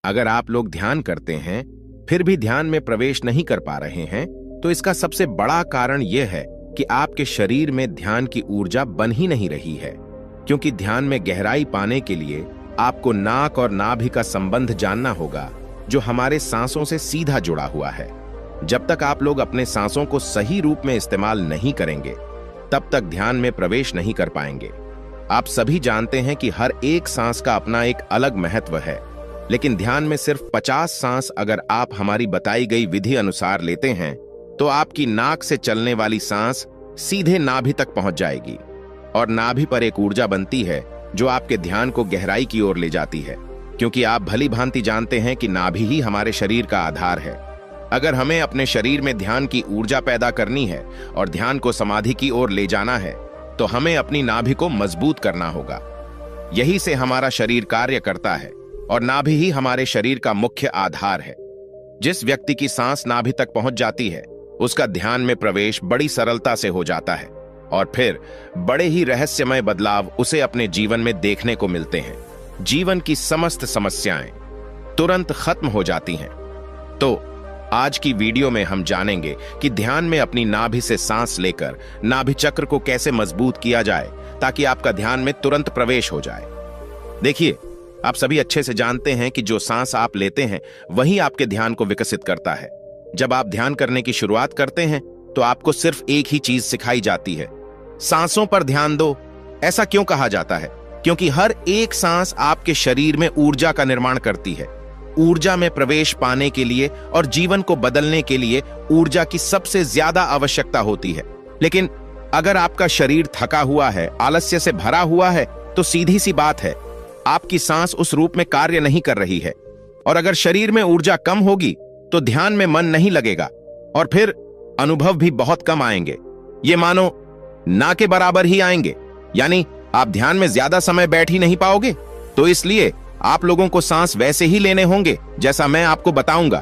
अगर आप लोग ध्यान करते हैं फिर भी ध्यान में प्रवेश नहीं कर पा रहे हैं, तो इसका सबसे बड़ा कारण यह है कि आपके शरीर में ध्यान की ऊर्जा बन ही नहीं रही है। क्योंकि ध्यान में गहराई पाने के लिए आपको नाक और नाभि का संबंध जानना होगा, जो हमारे सांसों से सीधा जुड़ा हुआ है। जब तक आप लोग अपने सांसों को सही रूप में इस्तेमाल नहीं करेंगे, तब तक ध्यान में प्रवेश नहीं कर पाएंगे। आप सभी जानते हैं कि हर एक सांस का अपना एक अलग महत्व है, लेकिन ध्यान में सिर्फ 50 सांस अगर आप हमारी बताई गई विधि अनुसार लेते हैं, तो आपकी नाक से चलने वाली सांस सीधे नाभि तक पहुंच जाएगी और नाभि पर एक ऊर्जा बनती है जो आपके ध्यान को गहराई की ओर ले जाती है। क्योंकि आप भली भांति जानते हैं कि नाभि ही हमारे शरीर का आधार है। अगर हमें अपने शरीर में ध्यान की ऊर्जा पैदा करनी है और ध्यान को समाधि की ओर ले जाना है, तो हमें अपनी नाभि को मजबूत करना होगा। यही से हमारा शरीर कार्य करता है और नाभि ही हमारे शरीर का मुख्य आधार है। जिस व्यक्ति की सांस नाभि तक पहुंच जाती है, उसका ध्यान में प्रवेश बड़ी सरलता से हो जाता है और फिर बड़े ही रहस्यमय बदलाव उसे अपने जीवन में देखने को मिलते हैं। जीवन की समस्त समस्याएं तुरंत खत्म हो जाती हैं। तो आज की वीडियो में हम जानेंगे कि ध्यान में अपनी नाभि से सांस लेकर नाभि चक्र को कैसे मजबूत किया जाए, ताकि आपका ध्यान में तुरंत प्रवेश हो जाए। देखिए, आप सभी अच्छे से जानते हैं कि जो सांस आप लेते हैं वही आपके ध्यान को विकसित करता है। जब आप ध्यान करने की शुरुआत करते हैं तो आपको सिर्फ एक ही चीज सिखाई जाती है, सांसों पर ध्यान दो। ऐसा क्यों कहा जाता है? क्योंकि हर एक सांस आपके शरीर में ऊर्जा का निर्माण करती है। ऊर्जा में प्रवेश पाने के लिए और जीवन को बदलने के लिए ऊर्जा की सबसे ज्यादा आवश्यकता होती है। लेकिन अगर आपका शरीर थका हुआ है, आलस्य से भरा हुआ है, तो सीधी सी बात है, आपकी सांस उस रूप में कार्य नहीं कर रही है। और अगर शरीर में ऊर्जा कम होगी तो ध्यान में मन नहीं लगेगा और फिर अनुभव भी बहुत कम आएंगे। ये मानो ना के बराबर ही आएंगे, यानी आप ध्यान में ज्यादा समय बैठ ही नहीं पाओगे। तो इसलिए आप लोगों को सांस वैसे ही लेने होंगे जैसा मैं आपको बताऊंगा,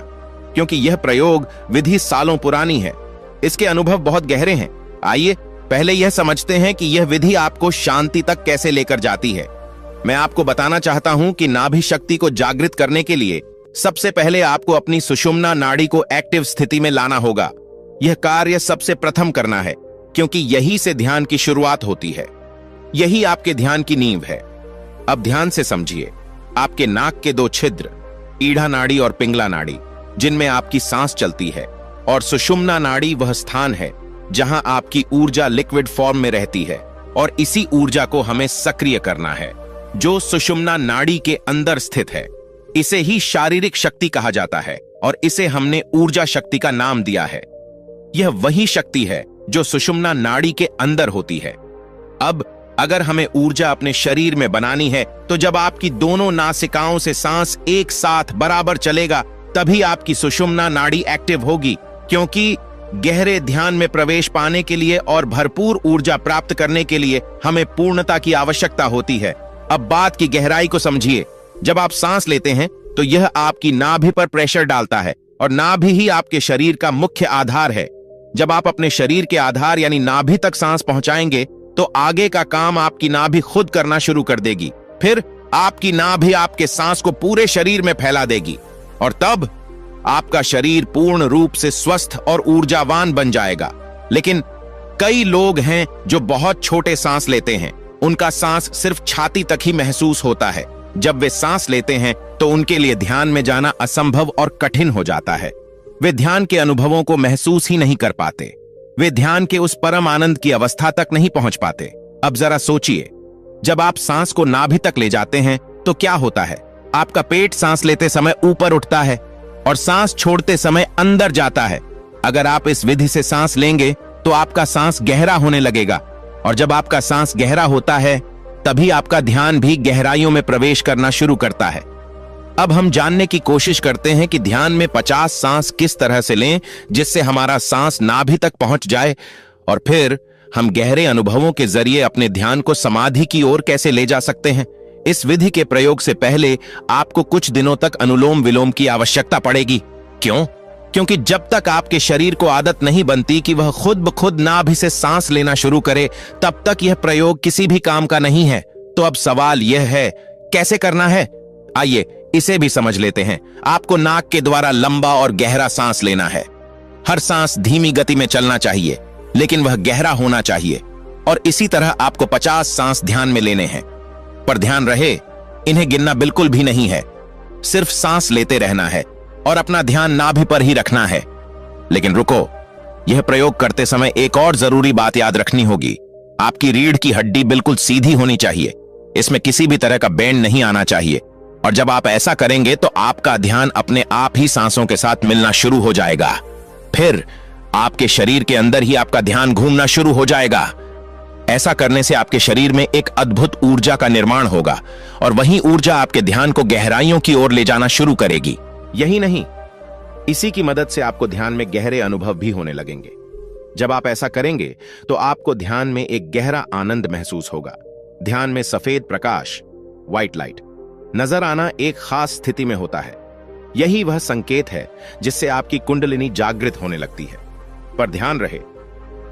क्योंकि यह प्रयोग विधि सालों पुरानी है। इसके अनुभव बहुत गहरे हैं। आइए पहले यह समझते हैं कि यह विधि आपको शांति तक कैसे लेकर जाती है। मैं आपको बताना चाहता हूं कि नाभि शक्ति को जागृत करने के लिए सबसे पहले आपको अपनी सुषुम्ना नाड़ी को एक्टिव स्थिति में लाना होगा। यह कार्य सबसे प्रथम करना है, क्योंकि यही से ध्यान की शुरुआत होती है। यही आपके ध्यान की नींव है। अब ध्यान से समझिए, आपके नाक के 2 छिद्र, ईढ़ा नाड़ी और पिंगला नाड़ी, जिनमें आपकी सांस चलती है, और सुषुम्ना नाड़ी वह स्थान है जहां आपकी ऊर्जा लिक्विड फॉर्म में रहती है, और इसी ऊर्जा को हमें सक्रिय करना है, जो सुषुम्ना नाड़ी के अंदर स्थित है। इसे ही शारीरिक शक्ति कहा जाता है और इसे हमने ऊर्जा शक्ति का नाम दिया है। यह वही शक्ति है जो सुषुम्ना नाड़ी के अंदर होती है। अब अगर हमें ऊर्जा अपने शरीर में बनानी है, तो जब आपकी दोनों नासिकाओं से सांस एक साथ बराबर चलेगा, तभी आपकी सुषुम्ना नाड़ी एक्टिव होगी। क्योंकि गहरे ध्यान में प्रवेश पाने के लिए और भरपूर ऊर्जा प्राप्त करने के लिए हमें पूर्णता की आवश्यकता होती है। अब बात की गहराई को समझिए। जब आप सांस लेते हैं तो यह आपकी नाभि पर प्रेशर डालता है और नाभि ही आपके शरीर का मुख्य आधार है। जब आप अपने शरीर के आधार यानी नाभि तक सांस पहुंचाएंगे, तो आगे का काम आपकी नाभि खुद करना शुरू कर देगी। फिर आपकी नाभि आपके सांस को पूरे शरीर में फैला देगी और तब आपका शरीर पूर्ण रूप से स्वस्थ और ऊर्जावान बन जाएगा। लेकिन कई लोग हैं जो बहुत छोटे सांस लेते हैं। उनका सांस सिर्फ छाती तक ही महसूस होता है। जब वे सांस लेते हैं तो उनके लिए ध्यान में जाना असंभव और कठिन हो जाता है। वे ध्यान के अनुभवों को महसूस ही नहीं कर पाते। वे ध्यान के उस परम आनंद की अवस्था तक नहीं पहुंच पाते। अब जरा सोचिए, जब आप सांस को नाभि तक ले जाते हैं तो क्या होता है? आपका पेट सांस लेते समय ऊपर उठता है और सांस छोड़ते समय अंदर जाता है। अगर आप इस विधि से सांस लेंगे तो आपका सांस गहरा होने लगेगा, और जब आपका सांस गहरा होता है तभी आपका ध्यान भी गहराइयों में प्रवेश करना शुरू करता है। अब हम जानने की कोशिश करते हैं कि ध्यान में 50 सांस किस तरह से लें जिससे हमारा सांस नाभि तक पहुंच जाए, और फिर हम गहरे अनुभवों के जरिए अपने ध्यान को समाधि की ओर कैसे ले जा सकते हैं। इस विधि के प्रयोग से पहले आपको कुछ दिनों तक अनुलोम विलोम की आवश्यकता पड़ेगी। क्यों? क्योंकि जब तक आपके शरीर को आदत नहीं बनती कि वह खुद ब खुद नाभि से सांस लेना शुरू करे, तब तक यह प्रयोग किसी भी काम का नहीं है। तो अब सवाल यह है, कैसे करना है? आइए इसे भी समझ लेते हैं। आपको नाक के द्वारा लंबा और गहरा सांस लेना है। हर सांस धीमी गति में चलना चाहिए, लेकिन वह गहरा होना चाहिए। और इसी तरह आपको 50 सांस ध्यान में लेने हैं। पर ध्यान रहे, इन्हें गिनना बिल्कुल भी नहीं है। सिर्फ सांस लेते रहना है और अपना ध्यान नाभि पर ही रखना है। लेकिन रुको, यह प्रयोग करते समय एक और जरूरी बात याद रखनी होगी। आपकी रीढ़ की हड्डी बिल्कुल सीधी होनी चाहिए। इसमें किसी भी तरह का बेंड नहीं आना चाहिए। और जब आप ऐसा करेंगे तो आपका ध्यान अपने आप ही सांसों के साथ मिलना शुरू हो जाएगा। फिर आपके शरीर के अंदर ही आपका ध्यान घूमना शुरू हो जाएगा। ऐसा करने से आपके शरीर में एक अद्भुत ऊर्जा का निर्माण होगा और वही ऊर्जा आपके ध्यान को गहराइयों की ओर ले जाना शुरू करेगी। यही नहीं, इसी की मदद से आपको ध्यान में गहरे अनुभव भी होने लगेंगे। जब आप ऐसा करेंगे तो आपको ध्यान में एक गहरा आनंद महसूस होगा। ध्यान में सफेद प्रकाश, व्हाइट लाइट, नजर आना एक खास स्थिति में होता है। यही वह संकेत है जिससे आपकी कुंडलिनी जागृत होने लगती है। पर ध्यान रहे,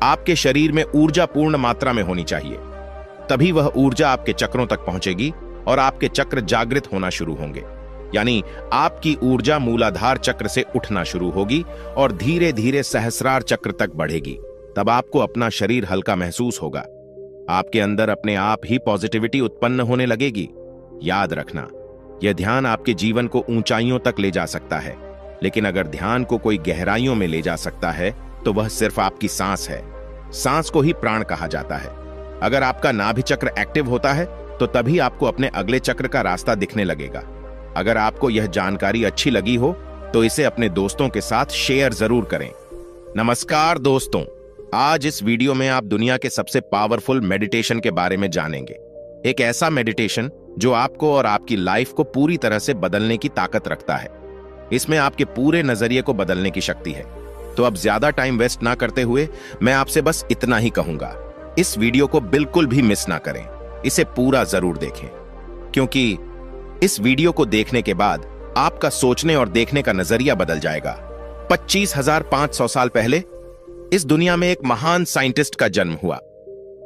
आपके शरीर में ऊर्जा पूर्ण मात्रा में होनी चाहिए। तभी वह ऊर्जा आपके चक्रों तक पहुंचेगी और आपके चक्र जागृत होना शुरू होंगे। यानी आपकी ऊर्जा मूलाधार चक्र से उठना शुरू होगी और धीरे धीरे सहस्रार चक्र तक बढ़ेगी। तब आपको अपना शरीर हल्का महसूस होगा। आपके अंदर अपने आप ही पॉजिटिविटी उत्पन्न होने लगेगी। याद रखना, यह ध्यान आपके जीवन को ऊंचाइयों तक ले जा सकता है, लेकिन अगर ध्यान को कोई गहराइयों में ले जा सकता है तो वह सिर्फ आपकी सांस है। सांस को ही प्राण कहा जाता है। अगर आपका नाभि चक्र एक्टिव होता है तो तभी आपको अपने अगले चक्र का रास्ता दिखने लगेगा। अगर आपको यह जानकारी अच्छी लगी हो तो इसे अपने दोस्तों के साथ शेयर जरूर करें। नमस्कार दोस्तों, आज इस वीडियो में आप दुनिया के सबसे पावरफुल मेडिटेशन के बारे में जानेंगे। एक ऐसा मेडिटेशन जो आपको और आपकी लाइफ को पूरी तरह से बदलने की ताकत रखता है। इसमें आपके पूरे नजरिए को बदलने की शक्ति है। तो अब ज्यादा टाइम वेस्ट ना करते हुए मैं आपसे बस इतना ही कहूंगा, इस वीडियो को बिल्कुल भी मिस ना करें। इसे पूरा जरूर देखें, क्योंकि इस वीडियो को देखने के बाद आपका सोचने और देखने का नजरिया बदल जाएगा। 25,500 साल पहले इस दुनिया में एक महान साइंटिस्ट का जन्म हुआ।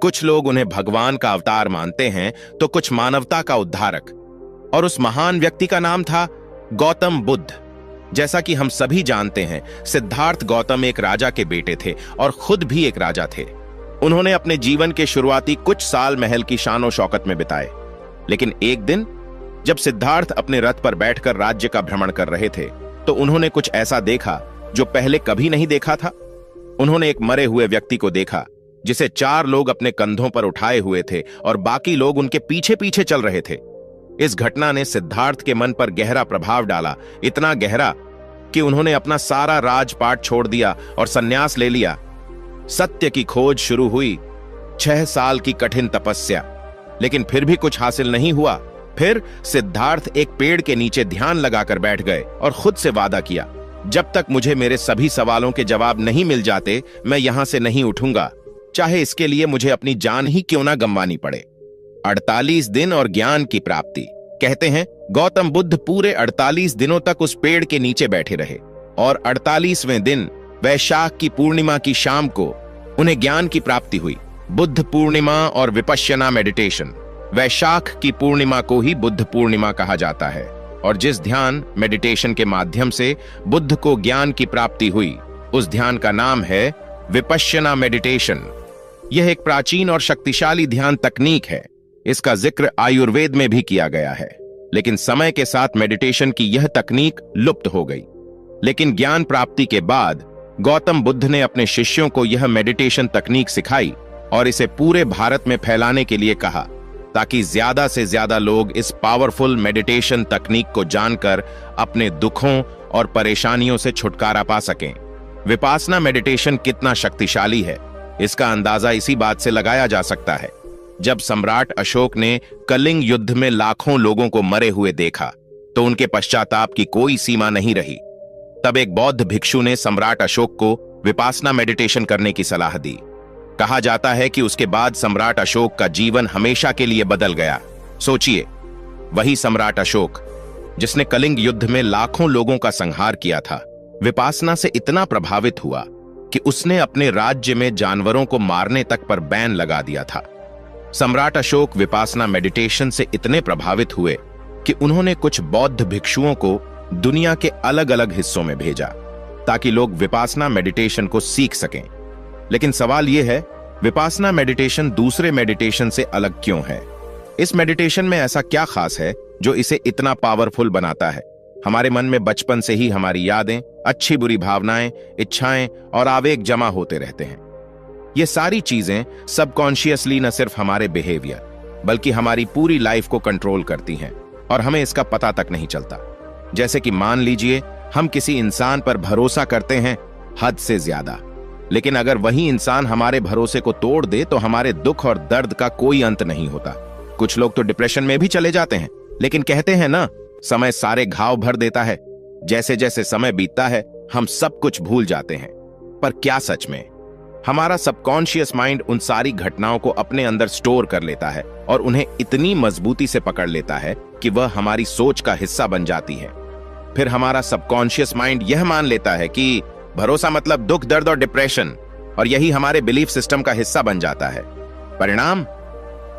कुछ लोग उन्हें भगवान का अवतार मानते हैं तो कुछ मानवता का उद्धारक। और उस महान व्यक्ति का नाम था गौतम बुद्ध। जैसा कि हम सभी जानते हैं, सिद्धार्थ गौतम एक राजा के बेटे थे और खुद भी एक राजा थे। उन्होंने अपने जीवन के शुरुआती कुछ साल महल की शानो शौकत में बिताए। लेकिन एक दिन जब सिद्धार्थ अपने रथ पर बैठकर राज्य का भ्रमण कर रहे थे तो उन्होंने कुछ ऐसा देखा जो पहले कभी नहीं देखा था। उन्होंने एक मरे हुए व्यक्ति को देखा जिसे 4 लोग अपने कंधों पर उठाए हुए थे और बाकी लोग उनके पीछे पीछे चल रहे थे। इस घटना ने सिद्धार्थ के मन पर गहरा प्रभाव डाला, इतना गहरा कि उन्होंने अपना सारा राजपाट छोड़ दिया और संन्यास ले लिया। सत्य की खोज शुरू हुई। 6 साल की कठिन तपस्या, लेकिन फिर भी कुछ हासिल नहीं हुआ। फिर सिद्धार्थ एक पेड़ के नीचे ध्यान लगाकर बैठ गए और खुद से वादा किया, जब तक मुझे मेरे सभी सवालों के जवाब नहीं मिल जाते मैं यहां से नहीं उठूंगा, चाहे इसके लिए मुझे अपनी जान ही क्यों ना गंवानी पड़े। 48 दिन और ज्ञान की प्राप्ति। कहते हैं गौतम बुद्ध पूरे 48 दिनों तक उस पेड़ के नीचे बैठे रहे और 48वें दिन वैशाख की पूर्णिमा की शाम को उन्हें ज्ञान की प्राप्ति हुई। बुद्ध पूर्णिमा और विपश्यना मेडिटेशन। वैशाख की पूर्णिमा को ही बुद्ध पूर्णिमा कहा जाता है और जिस ध्यान मेडिटेशन के माध्यम से बुद्ध को ज्ञान की प्राप्ति हुई उस ध्यान का नाम है विपश्यना मेडिटेशन। यह एक प्राचीन और शक्तिशाली ध्यान तकनीक है। इसका जिक्र आयुर्वेद में भी किया गया है, लेकिन समय के साथ मेडिटेशन की यह तकनीक लुप्त हो गई। लेकिन ज्ञान प्राप्ति के बाद गौतम बुद्ध ने अपने शिष्यों को यह मेडिटेशन तकनीक सिखाई और इसे पूरे भारत में फैलाने के लिए कहा, ताकि ज्यादा से ज्यादा लोग इस पावरफुल मेडिटेशन तकनीक को जानकर अपने दुखों और परेशानियों से छुटकारा पा सकें। विपासना मेडिटेशन कितना शक्तिशाली है, इसका अंदाजा इसी बात से लगाया जा सकता है। जब सम्राट अशोक ने कलिंग युद्ध में लाखों लोगों को मरे हुए देखा तो उनके पश्चाताप की कोई सीमा नहीं रही। तब एक बौद्ध भिक्षु ने सम्राट अशोक को विपासना मेडिटेशन करने की सलाह दी। कहा जाता है कि उसके बाद सम्राट अशोक का जीवन हमेशा के लिए बदल गया। सोचिए, वही सम्राट अशोक जिसने कलिंग युद्ध में लाखों लोगों का संहार किया था, विपासना से इतना प्रभावित हुआ कि उसने अपने राज्य में जानवरों को मारने तक पर बैन लगा दिया था। सम्राट अशोक विपासना मेडिटेशन से इतने प्रभावित हुए कि उन्होंने कुछ बौद्ध भिक्षुओं को दुनिया के अलग अलग हिस्सों में भेजा ताकि लोग विपासना मेडिटेशन को सीख सकें। लेकिन सवाल यह है, विपासना मेडिटेशन दूसरे मेडिटेशन से अलग क्यों है? इस मेडिटेशन में ऐसा क्या खास है जो इसे इतना पावरफुल बनाता है? हमारे मन में बचपन से ही हमारी यादें, अच्छी बुरी भावनाएं, इच्छाएं और आवेग जमा होते रहते हैं। ये सारी चीजें सबकॉन्शियसली न सिर्फ हमारे बिहेवियर बल्कि हमारी पूरी लाइफ को कंट्रोल करती हैं और हमें इसका पता तक नहीं चलता। जैसे कि मान लीजिए हम किसी इंसान पर भरोसा करते हैं हद से ज्यादा, लेकिन अगर वही इंसान हमारे भरोसे को तोड़ दे तो हमारे दुख और दर्द का कोई अंत नहीं होता। कुछ लोग तो डिप्रेशन में भी चले जाते हैं, लेकिन कहते हैं ना, समय सारे घाव भर देता है। जैसे जैसे समय बीतता है हम सब कुछ भूल जाते हैं। पर क्या सच में? हमारा सबकॉन्शियस माइंड उन सारी घटनाओं को अपने अंदर स्टोर कर लेता है और उन्हें इतनी मजबूती से पकड़ लेता है कि वह हमारी सोच का हिस्सा बन जाती है। फिर हमारा सबकॉन्शियस माइंड यह मान लेता है कि भरोसा मतलब दुख, दर्द और डिप्रेशन, और यही हमारे बिलीफ सिस्टम का हिस्सा बन जाता है। परिणाम,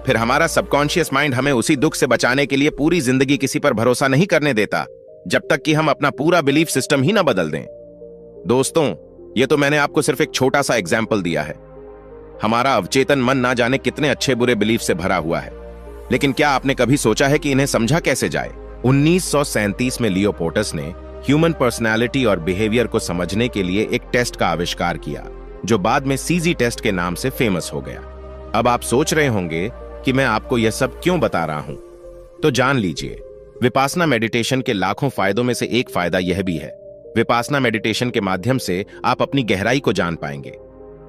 फिर हमारा सबकॉन्शियस माइंड हमें उसी दुख से बचाने के लिए पूरी जिंदगी किसी पर भरोसा नहीं करने देता जब तक कि हम अपना पूरा बिलीफ सिस्टम ही ना बदल दें। दोस्तों, यह तो मैंने आपको सिर्फ एक छोटा सा एग्जाम्पल दिया है। हमारा अवचेतन मन ना जाने कितने अच्छे बुरे बिलीफ से भरा हुआ है, लेकिन क्या आपने कभी सोचा है कि इन्हें समझा कैसे जाए? 1937 में लियो पोर्टस ने ह्यूमन पर्सनालिटी और बिहेवियर को समझने के लिए एक टेस्ट का आविष्कार किया जो बाद में सीजी टेस्ट के नाम से फेमस हो गया। अब आप सोच रहे होंगे कि मैं आपको यह सब क्यों बता रहा हूं, तो जान लीजिए, विपासना मेडिटेशन के लाखों फायदों में से एक फायदा यह भी है। विपासना मेडिटेशन के माध्यम से आप अपनी गहराई को जान पाएंगे।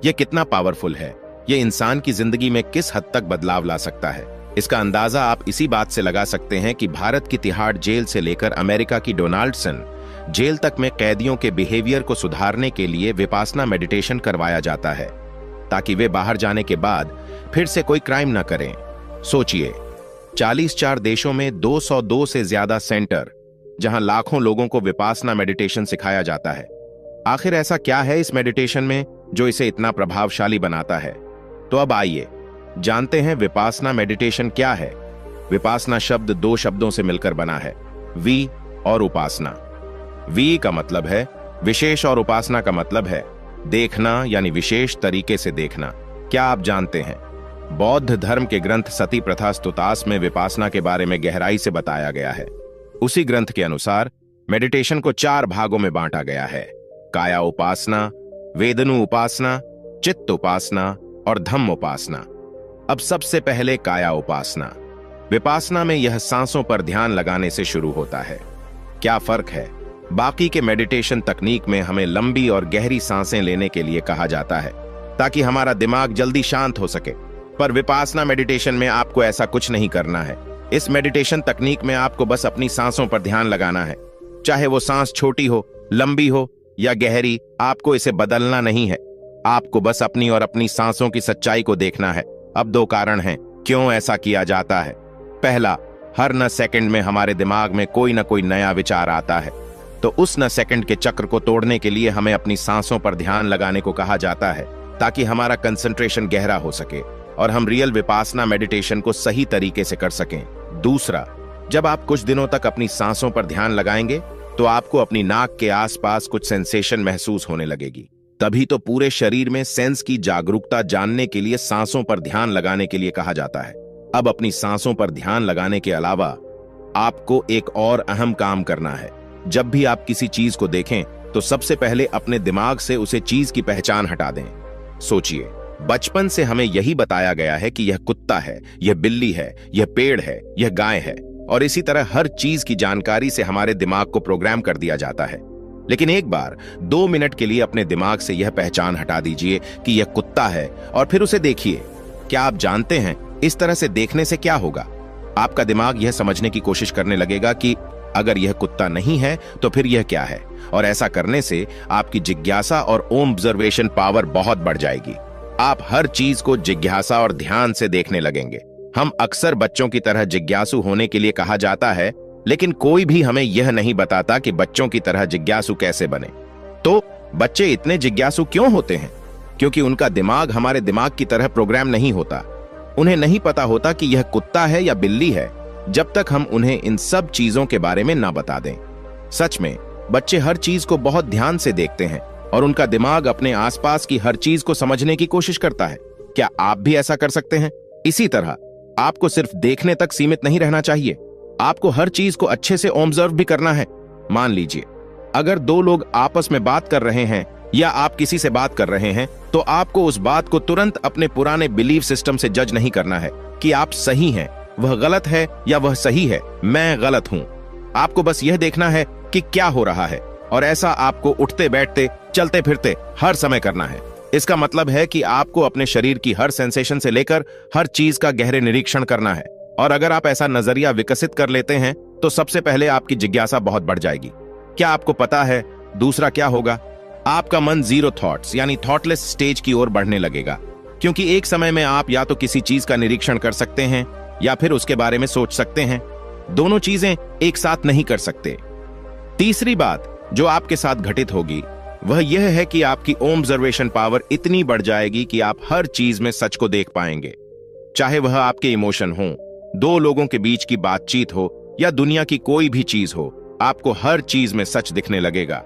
यह कितना पावरफुल है, यह इंसान की जिंदगी में किस हद तक बदलाव ला सकता है, इसका अंदाजा आप इसी बात से लगा सकते हैं कि भारत की तिहाड़ जेल से लेकर अमेरिका की डोनाल्डसन जेल तक में कैदियों के बिहेवियर को सुधारने के लिए विपासना मेडिटेशन करवाया जाता है ताकि वे बाहर जाने के बाद फिर से कोई क्राइम न करें। सोचिए, 44 देशों में 202 से ज्यादा सेंटर जहां लाखों लोगों को विपासना मेडिटेशन सिखाया जाता है। आखिर ऐसा क्या है इस मेडिटेशन में जो इसे इतना प्रभावशाली बनाता है? तो अब आइए जानते हैं विपासना मेडिटेशन क्या है। विपासना शब्द दो शब्दों से मिलकर बना है, वी और उपासना। वी का मतलब है विशेष और उपासना का मतलब है देखना, यानी विशेष तरीके से देखना। क्या आप जानते हैं, बौद्ध धर्म के ग्रंथ सती प्रथा स्तुतास में विपासना के बारे में गहराई से बताया गया है। उसी ग्रंथ के अनुसार मेडिटेशन को 4 भागों में बांटा गया है: काया उपासना, वेदनु उपासना, चित्त उपासना और धम्म उपासना। अब सबसे पहले काया उपासना। विपासना में यह सांसों पर ध्यान लगाने से शुरू होता है। क्या फर्क है? बाकी के मेडिटेशन तकनीक में हमें लंबी और गहरी सांसें लेने के लिए कहा जाता है ताकि हमारा दिमाग जल्दी शांत हो सके, पर विपासना मेडिटेशन में आपको ऐसा कुछ नहीं करना है। इस मेडिटेशन तकनीक में आपको बस अपनी सांसों पर ध्यान लगाना है। चाहे वो सांस छोटी हो, लंबी हो या गहरी, आपको इसे बदलना नहीं है। आपको बस अपनी और अपनी सांसों की सच्चाई को देखना है। अब 2 कारण हैं क्यों ऐसा किया जाता है। पहला, हर न सेकंड में हमारे दिमाग में कोई न कोई नया विचार आता है, तो उस न सेकंड के चक्र को तोड़ने के लिए हमें अपनी सांसों पर ध्यान लगाने को कहा जाता है ताकि हमारा कंसंट्रेशन गहरा हो सके और हम रियल विपासना मेडिटेशन को सही तरीके से कर सकें। दूसरा, जब आप कुछ दिनों तक अपनी सांसों पर ध्यान लगाएंगे तो आपको अपनी नाक के आसपास कुछ सेंसेशन महसूस होने लगेगी। तभी तो पूरे शरीर में सेंस की जागरूकता जानने के लिए सांसों पर ध्यान लगाने के लिए कहा जाता है। अब अपनी सांसों पर ध्यान लगाने के अलावा आपको एक और अहम काम करना है। जब भी आप किसी चीज को देखें तो सबसे पहले अपने दिमाग से उसे चीज की पहचान हटा दें। सोचिए, बचपन से हमें यही बताया गया है कि यह कुत्ता है, यह बिल्ली है, यह पेड़ है, यह गाय है, और इसी तरह हर चीज की जानकारी से हमारे दिमाग को प्रोग्राम कर दिया जाता है। लेकिन एक बार 2 मिनट के लिए अपने दिमाग से यह पहचान हटा दीजिए कि यह कुत्ता है और फिर उसे देखिए। क्या आप जानते हैं इस तरह से देखने से क्या होगा? आपका दिमाग यह समझने की कोशिश करने लगेगा कि अगर यह कुत्ता नहीं है तो फिर यह क्या है, और ऐसा करने से आपकी जिज्ञासा और ऑब्जर्वेशन पावर बहुत बढ़ जाएगी। आप हर चीज को जिज्ञासा और ध्यान से देखने लगेंगे। हम अक्सर बच्चों की तरह जिज्ञासु होने के लिए कहा जाता है, लेकिन कोई भी हमें यह नहीं बताता कि बच्चों की तरह जिज्ञासु कैसे बने। तो बच्चे इतने जिज्ञासु क्यों होते हैं? क्योंकि उनका दिमाग हमारे दिमाग की तरह प्रोग्राम नहीं होता। उन्हें नहीं पता होता कि यह कुत्ता है या बिल्ली है, जब तक हम उन्हें इन सब चीजों के बारे में ना बता दें। सच में बच्चे हर चीज को बहुत ध्यान से देखते हैं और उनका दिमाग अपने आसपास की हर चीज को समझने की कोशिश करता है। क्या आप भी ऐसा कर सकते हैं? इसी तरह आपको सिर्फ देखने तक सीमित नहीं रहना चाहिए, आपको हर चीज को अच्छे से ऑब्जर्व भी करना है। मान लीजिए अगर दो लोग आपस में बात कर रहे हैं या आप किसी से बात कर रहे हैं, तो आपको उस बात को तुरंत अपने पुराने बिलीफ सिस्टम से जज नहीं करना है कि आप सही हैं, वह गलत है या वह सही है, मैं गलत हूं। आपको बस यह देखना है कि क्या हो रहा है, और ऐसा आपको उठते बैठते चलते फिरते हर समय करना है। इसका मतलब है कि आपको अपने शरीर की हर सेंसेशन से लेकर हर चीज का गहरे निरीक्षण करना है। और अगर आप ऐसा नजरिया विकसित कर लेते हैं तो सबसे पहले आपकी जिज्ञासा बहुत बढ़ जाएगी। क्या आपको पता है दूसरा क्या होगा? आपका मन जीरो थॉट्स यानी थॉटलेस स्टेज की ओर बढ़ने लगेगा, क्योंकि एक समय में आप या तो किसी चीज का निरीक्षण कर सकते हैं या फिर उसके बारे में सोच सकते हैं। दोनों चीजें एक साथ नहीं कर सकते। तीसरी बात जो आपके साथ घटित होगी वह यह है कि आपकी ऑब्जर्वेशन पावर इतनी बढ़ जाएगी कि आप हर चीज में सच को देख पाएंगे, चाहे वह आपके इमोशन हो, दो लोगों के बीच की बातचीत हो या दुनिया की कोई भी चीज हो। आपको हर चीज में सच दिखने लगेगा।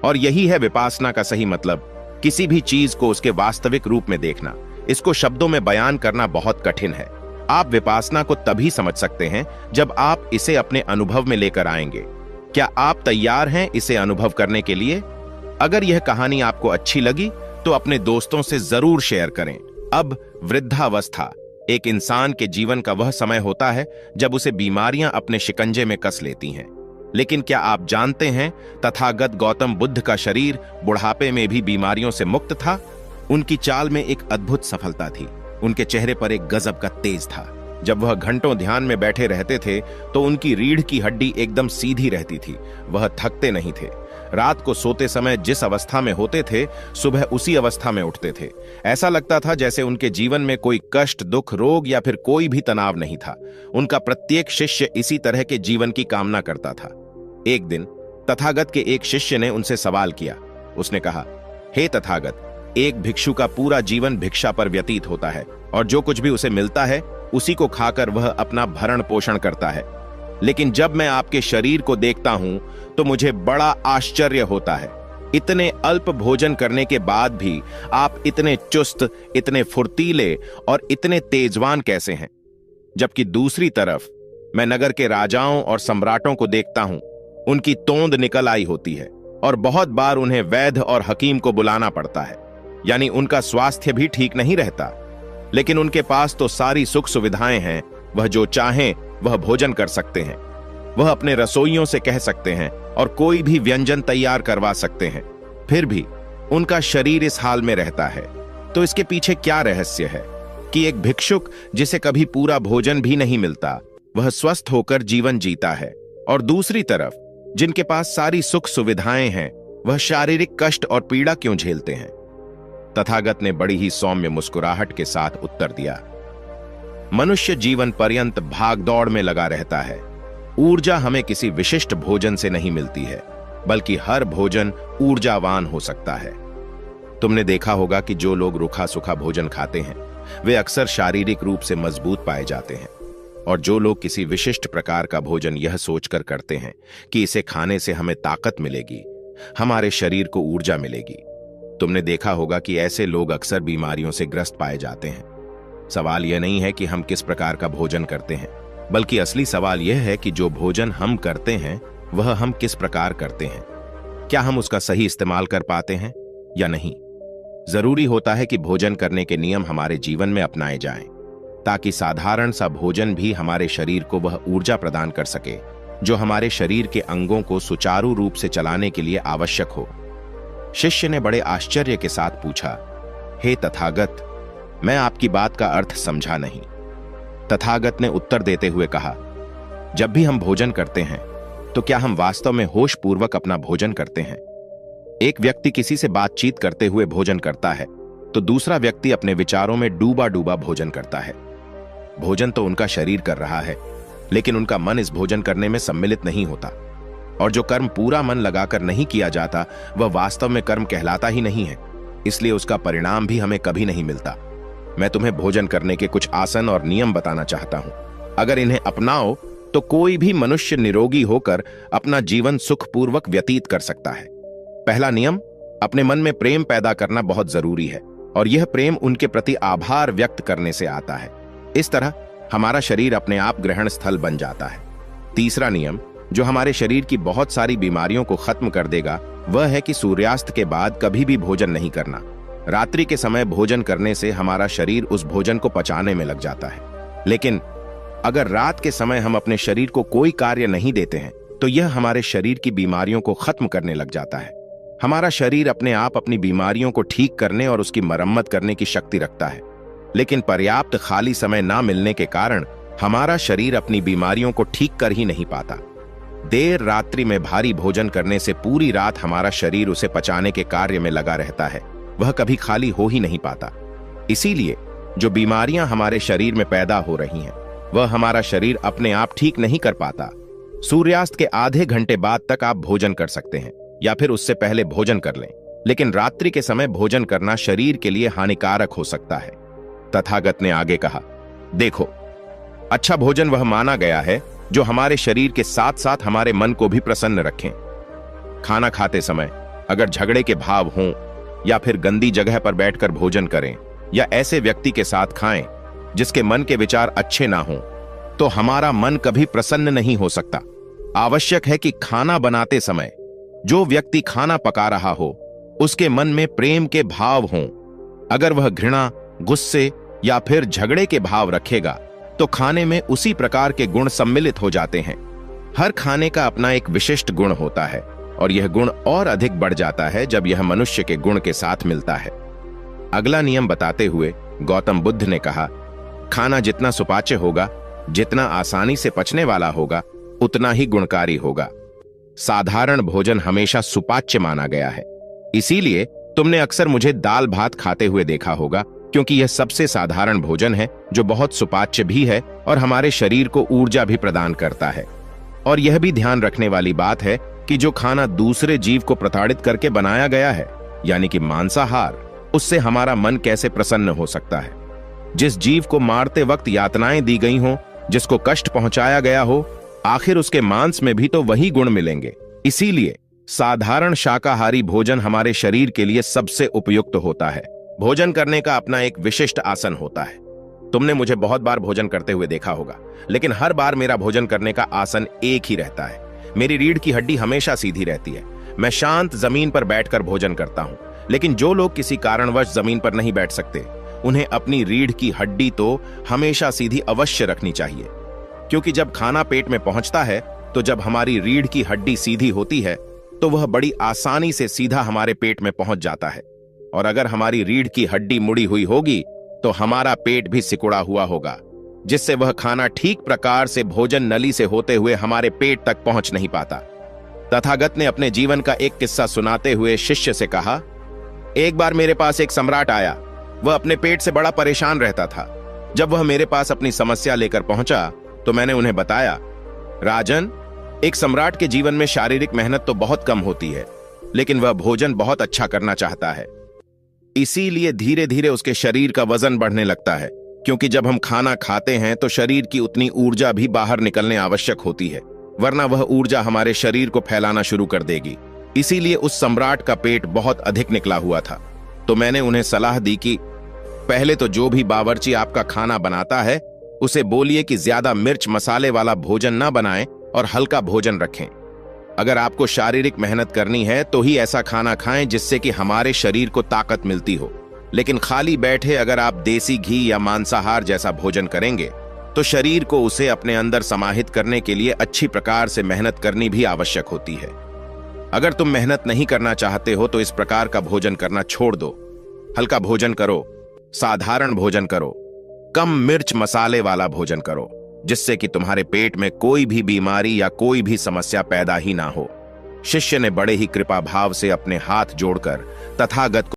और यही है विपासना का सही मतलब, किसी भी चीज को उसके वास्तविक रूप में देखना। इसको शब्दों में बयान करना बहुत कठिन है। आप विपासना को तभी समझ सकते हैं जब आप इसे अपने अनुभव में लेकर आएंगे। क्या आप तैयार हैं इसे अनुभव करने के लिए? अगर यह कहानी आपको अच्छी लगी तो अपने दोस्तों से जरूर शेयर करें। अब वृद्धावस्था एक इंसान के जीवन का वह समय होता है जब उसे बीमारियां अपने शिकंजे में कस लेती हैं। लेकिन क्या आप जानते हैं तथागत गौतम बुद्ध का शरीर बुढ़ापे में भी बीमारियों से मुक्त था? उनकी चाल में एक अद्भुत सफलता थी। उनके चेहरे पर एक गजब का तेज था। जब वह घंटों ध्यान में बैठे रहते थे तो उनकी रीढ़ की हड्डी एकदम सीधी रहती थी। वह थकते नहीं थे। रात को सोते समय जिस अवस्था में होते थे, सुबह उसी अवस्था में उठते थे। ऐसा लगता था जैसे उनके जीवन में कोई कष्ट, दुख, रोग या फिर कोई भी तनाव नहीं था। उनका प्रत्येक शिष्य इसी तरह के जीवन की कामना करता था। एक दिन तथागत के एक शिष्य ने उनसे सवाल किया। उसने कहा, हे तथागत, एक भिक्षु का पूरा जीवन भिक्षा पर व्यतीत होता है और जो कुछ भी उसे मिलता है उसी को खाकर वह अपना भरण पोषण करता है। लेकिन जब मैं आपके शरीर को देखता हूं तो मुझे बड़ा आश्चर्य होता है। इतने अल्प भोजन करने के बाद भी आप इतने चुस्त, इतने फुर्तीले और इतने तेजवान कैसे हैं? जबकि दूसरी तरफ मैं नगर के राजाओं और सम्राटों को देखता हूं, उनकी तोंद निकल आई होती है और बहुत बार उन्हें वैद्य और हकीम को बुलाना पड़ता है, यानी उनका स्वास्थ्य भी ठीक नहीं रहता। लेकिन उनके पास तो सारी सुख सुविधाएं हैं। वह जो चाहें वह भोजन कर सकते हैं। वह अपने रसोइयों से कह सकते हैं और कोई भी व्यंजन तैयार करवा सकते हैं। फिर भी उनका शरीर इस हाल में रहता है। तो इसके पीछे क्या रहस्य है कि एक भिक्षुक जिसे कभी पूरा भोजन भी नहीं मिलता, वह स्वस्थ होकर जीवन जीता है, और दूसरी तरफ जिनके पास सारी सुख सुविधाएं हैं, वह शारीरिक कष्ट और पीड़ा क्यों झेलते हैं? तथागत ने बड़ी ही सौम्य मुस्कुराहट के साथ उत्तर दिया, मनुष्य जीवन पर्यंत भागदौड़ में लगा रहता है। ऊर्जा हमें किसी विशिष्ट भोजन से नहीं मिलती है, बल्कि हर भोजन ऊर्जावान हो सकता है। तुमने देखा होगा कि जो लोग रूखा सूखा भोजन खाते हैं वे अक्सर शारीरिक रूप से मजबूत पाए जाते हैं, और जो लोग किसी विशिष्ट प्रकार का भोजन यह सोचकर करते हैं कि इसे खाने से हमें ताकत मिलेगी, हमारे शरीर को ऊर्जा मिलेगी, तुमने देखा होगा कि ऐसे लोग अक्सर बीमारियों से ग्रस्त पाए जाते हैं। सवाल यह नहीं है कि हम किस प्रकार का भोजन करते हैं, बल्कि असली सवाल यह है कि जो भोजन हम करते हैं वह हम किस प्रकार करते हैं। क्या हम उसका सही इस्तेमाल कर पाते हैं या नहीं? जरूरी होता है कि भोजन करने के नियम हमारे जीवन में अपनाए जाएं, ताकि साधारण सा भोजन भी हमारे शरीर को वह ऊर्जा प्रदान कर सके जो हमारे शरीर के अंगों को सुचारू रूप से चलाने के लिए आवश्यक हो। शिष्य ने बड़े आश्चर्य के साथ पूछा, हे तथागत, मैं आपकी बात का अर्थ समझा नहीं। तथागत ने उत्तर देते हुए कहा, जब भी हम भोजन करते हैं तो क्या हम वास्तव में होश पूर्वक अपना भोजन करते हैं? एक व्यक्ति किसी से बातचीत करते हुए भोजन करता है तो दूसरा व्यक्ति अपने विचारों में डूबा डूबा भोजन करता है। भोजन तो उनका शरीर कर रहा है, लेकिन उनका मन इस भोजन करने में सम्मिलित नहीं होता, और जो कर्म पूरा मन लगाकर नहीं किया जाता वह वास्तव में कर्म कहलाता ही नहीं है, इसलिए उसका परिणाम भी हमें कभी नहीं मिलता। मैं तुम्हें भोजन करने के कुछ आसन और नियम बताना चाहता हूं। अगर इन्हें अपनाओ तो कोई भी मनुष्य निरोगी होकर अपना जीवन सुखपूर्वक व्यतीत कर सकता है। पहला नियम, अपने मन में प्रेम पैदा करना बहुत जरूरी है और यह प्रेम उनके प्रति आभार व्यक्त करने से आता है। इस तरह हमारा शरीर अपने आप ग्रहण स्थल बन जाता है। तीसरा नियम, जो हमारे शरीर की बहुत सारी बीमारियों को खत्म कर देगा, वह है कि सूर्यास्त के बाद कभी भी भोजन नहीं करना। रात्रि के समय भोजन करने से हमारा शरीर उस भोजन को पचाने में लग जाता है, लेकिन अगर रात के समय हम अपने शरीर को कोई कार्य नहीं देते हैं तो यह हमारे शरीर की बीमारियों को खत्म करने लग जाता है। हमारा शरीर अपने आप अपनी बीमारियों को ठीक करने और उसकी मरम्मत करने की शक्ति रखता है, लेकिन पर्याप्त खाली समय ना मिलने के कारण हमारा शरीर अपनी बीमारियों को ठीक कर ही नहीं पाता। देर रात्रि में भारी भोजन करने से पूरी रात हमारा शरीर उसे पचाने के कार्य में लगा रहता है, वह कभी खाली हो ही नहीं पाता। इसीलिए जो बीमारियां हमारे शरीर में पैदा हो रही हैं, वह हमारा शरीर अपने आप ठीक नहीं कर पाता। सूर्यास्त के आधे घंटे बाद तक आप भोजन कर सकते हैं या फिर उससे पहले भोजन कर लें, लेकिन रात्रि के समय भोजन करना शरीर के लिए हानिकारक हो सकता है। तथागत ने आगे कहा, देखो, अच्छा भोजन वह माना गया है जो हमारे शरीर के साथ साथ हमारे मन को भी प्रसन्न रखें। खाना खाते समय अगर झगड़े के भाव हों या फिर गंदी जगह पर बैठकर भोजन करें या ऐसे व्यक्ति के साथ खाएं जिसके मन के विचार अच्छे ना हों, तो हमारा मन कभी प्रसन्न नहीं हो सकता। आवश्यक है कि खाना बनाते समय जो व्यक्ति खाना पका रहा हो उसके मन में प्रेम के भाव हों। अगर वह घृणा, गुस्से या फिर झगड़े के भाव रखेगा तो खाने में उसी प्रकार के गुण सम्मिलित हो जाते हैं। हर खाने का अपना एक विशिष्ट गुण होता है और यह गुण और अधिक बढ़ जाता है जब यह मनुष्य के गुण के साथ मिलता है। अगला नियम बताते हुए गौतम बुद्ध ने कहा, खाना जितना सुपाच्य होगा, जितना आसानी से पचने वाला होगा, उतना ही गुणकारी होगा। साधारण भोजन हमेशा सुपाच्य माना गया है, इसीलिए तुमने अक्सर मुझे दाल भात खाते हुए देखा होगा, क्योंकि यह सबसे साधारण भोजन है जो बहुत सुपाच्य भी है और हमारे शरीर को ऊर्जा भी प्रदान करता है। और यह भी ध्यान रखने वाली बात है कि जो खाना दूसरे जीव को प्रताड़ित करके बनाया गया है, यानी कि मांसाहार, उससे हमारा मन कैसे प्रसन्न हो सकता है। जिस जीव को मारते वक्त यातनाएं दी गई हों, जिसको कष्ट पहुंचाया गया हो, आखिर उसके मांस में भी तो वही गुण मिलेंगे। इसीलिए साधारण शाकाहारी भोजन हमारे शरीर के लिए सबसे उपयुक्त होता है। भोजन करने का अपना एक विशिष्ट आसन होता है। तुमने मुझे बहुत बार भोजन करते हुए देखा होगा, लेकिन हर बार मेरा भोजन करने का आसन एक ही रहता है। मेरी रीढ़ की हड्डी हमेशा सीधी रहती है। मैं शांत जमीन पर बैठकर भोजन करता हूं, लेकिन जो लोग किसी कारणवश जमीन पर नहीं बैठ सकते, उन्हें अपनी रीढ़ की हड्डी तो हमेशा सीधी अवश्य रखनी चाहिए, क्योंकि जब खाना पेट में पहुंचता है तो जब हमारी रीढ़ की हड्डी सीधी होती है तो वह बड़ी आसानी से सीधा हमारे पेट में पहुंच जाता है। और अगर हमारी रीढ़ की हड्डी मुड़ी हुई होगी तो हमारा पेट भी सिकुड़ा हुआ होगा, जिससे वह खाना ठीक प्रकार से भोजन नली से होते हुए हमारे पेट तक पहुंच नहीं पाता। तथागत ने अपने जीवन का एक किस्सा सुनाते हुए शिष्य से कहा, एक बार मेरे पास एक सम्राट आया। वह अपने पेट से बड़ा परेशान रहता था। जब वह मेरे पास अपनी समस्या लेकर पहुंचा तो मैंने उन्हें बताया, राजन, एक सम्राट के जीवन में शारीरिक मेहनत तो बहुत कम होती है, लेकिन वह भोजन बहुत अच्छा करना चाहता है। इसीलिए धीरे धीरे उसके शरीर का वजन बढ़ने लगता है, क्योंकि जब हम खाना खाते हैं तो शरीर की उतनी ऊर्जा भी बाहर निकलने आवश्यक होती है, वरना वह ऊर्जा हमारे शरीर को फैलाना शुरू कर देगी। इसीलिए उस सम्राट का पेट बहुत अधिक निकला हुआ था। तो मैंने उन्हें सलाह दी कि पहले तो जो भी बावर्ची आपका खाना बनाता है उसे बोलिए कि ज्यादा मिर्च मसाले वाला भोजन ना बनाएं और हल्का भोजन रखें। अगर आपको शारीरिक मेहनत करनी है तो ही ऐसा खाना खाएं जिससे कि हमारे शरीर को ताकत मिलती हो, लेकिन खाली बैठे अगर आप देसी घी या मांसाहार जैसा भोजन करेंगे तो शरीर को उसे अपने अंदर समाहित करने के लिए अच्छी प्रकार से मेहनत करनी भी आवश्यक होती है। अगर तुम मेहनत नहीं करना चाहते हो तो इस प्रकार का भोजन करना छोड़ दो। हल्का भोजन करो, साधारण भोजन करो, कम मिर्च मसाले वाला भोजन करो, जिससे कि तुम्हारे पेट में कोई भी बीमारी या कोई भी समस्या पैदा ही ना हो। शिष्य ने बड़े ही कृपा भाव से अपने हाथ जोड़कर तथागत